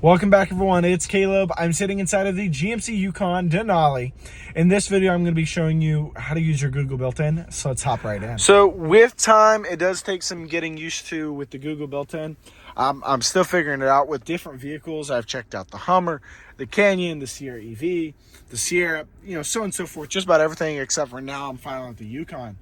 Welcome back, everyone. It's Caleb. I'm sitting inside of the GMC Yukon Denali. In this video, I'm going to be showing you how to use your Google built-in. So let's hop right in. So with time, it does take some getting used to with the Google built-in. I'm still figuring it out with different vehicles. I've checked out the Hummer, the Canyon, the Sierra EV, the Sierra, so on and so forth. Just about everything except for now I'm finally at the Yukon.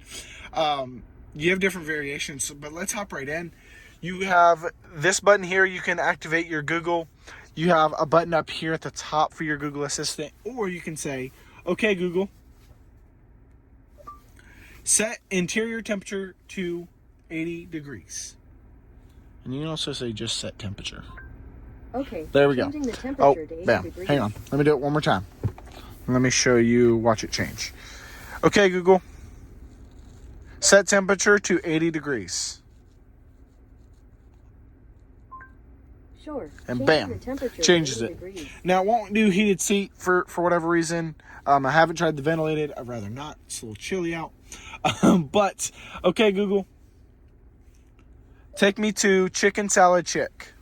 You have different variations, but let's hop right in. You have this button here. You can activate your Google. You have a button up here at the top for your Google Assistant, or you can say, okay, Google, set interior temperature to 80 degrees. And you can also say just set temperature. Okay. There we go. The temperature to 80 bam. degrees. Hang on. Let me do it one more time. Let me show you, watch it change. Okay, Google, set temperature to 80 degrees. Sure. And bam, changes it. Now, it won't do heated seat for whatever reason. I haven't tried the ventilated. I'd rather not. It's a little chilly out. But, okay, Google, take me to chicken salad chick.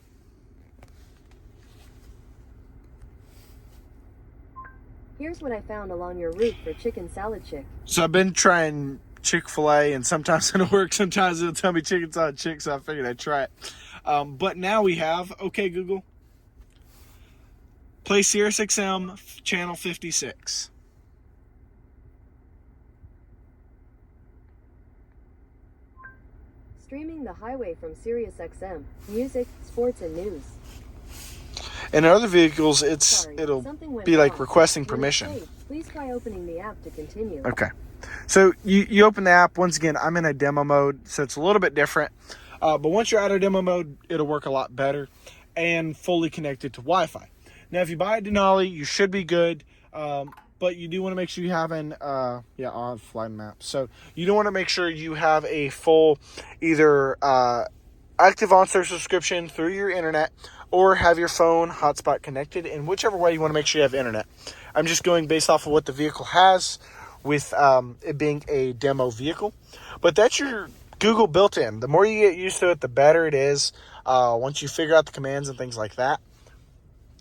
Here's what I found along your route for chicken salad chick. So I've been trying Chick-fil-A, and sometimes it'll work. Sometimes it'll tell me chicken salad chick, so I figured I'd try it. But now we have, okay, Google, play Sirius XM channel 56. Streaming the highway from Sirius XM, music, sports, and news. And in other vehicles, it'll be like requesting permission. Please try opening the app to continue. Okay. So you open the app. Once again, I'm in a demo mode, so it's a little bit different. But once you're out of demo mode, it'll work a lot better and fully connected to Wi-Fi. Now, if you buy a Denali, you should be good. But you do want to make sure you have on flight map. So you do want to make sure you have a full either active OnStar subscription through your internet, or have your phone hotspot connected. In whichever way you want to make sure you have internet. I'm just going based off of what the vehicle has, with it being a demo vehicle. But that's your Google built-in. The more you get used to it, the better it is. Once you figure out the commands and things like that.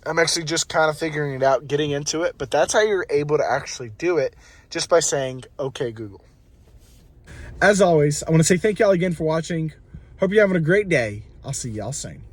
I'm actually just kind of figuring it out, getting into it. But that's how you're able to actually do it, just by saying, okay, Google. As always, I want to say thank y'all again for watching. Hope you're having a great day. I'll see y'all soon.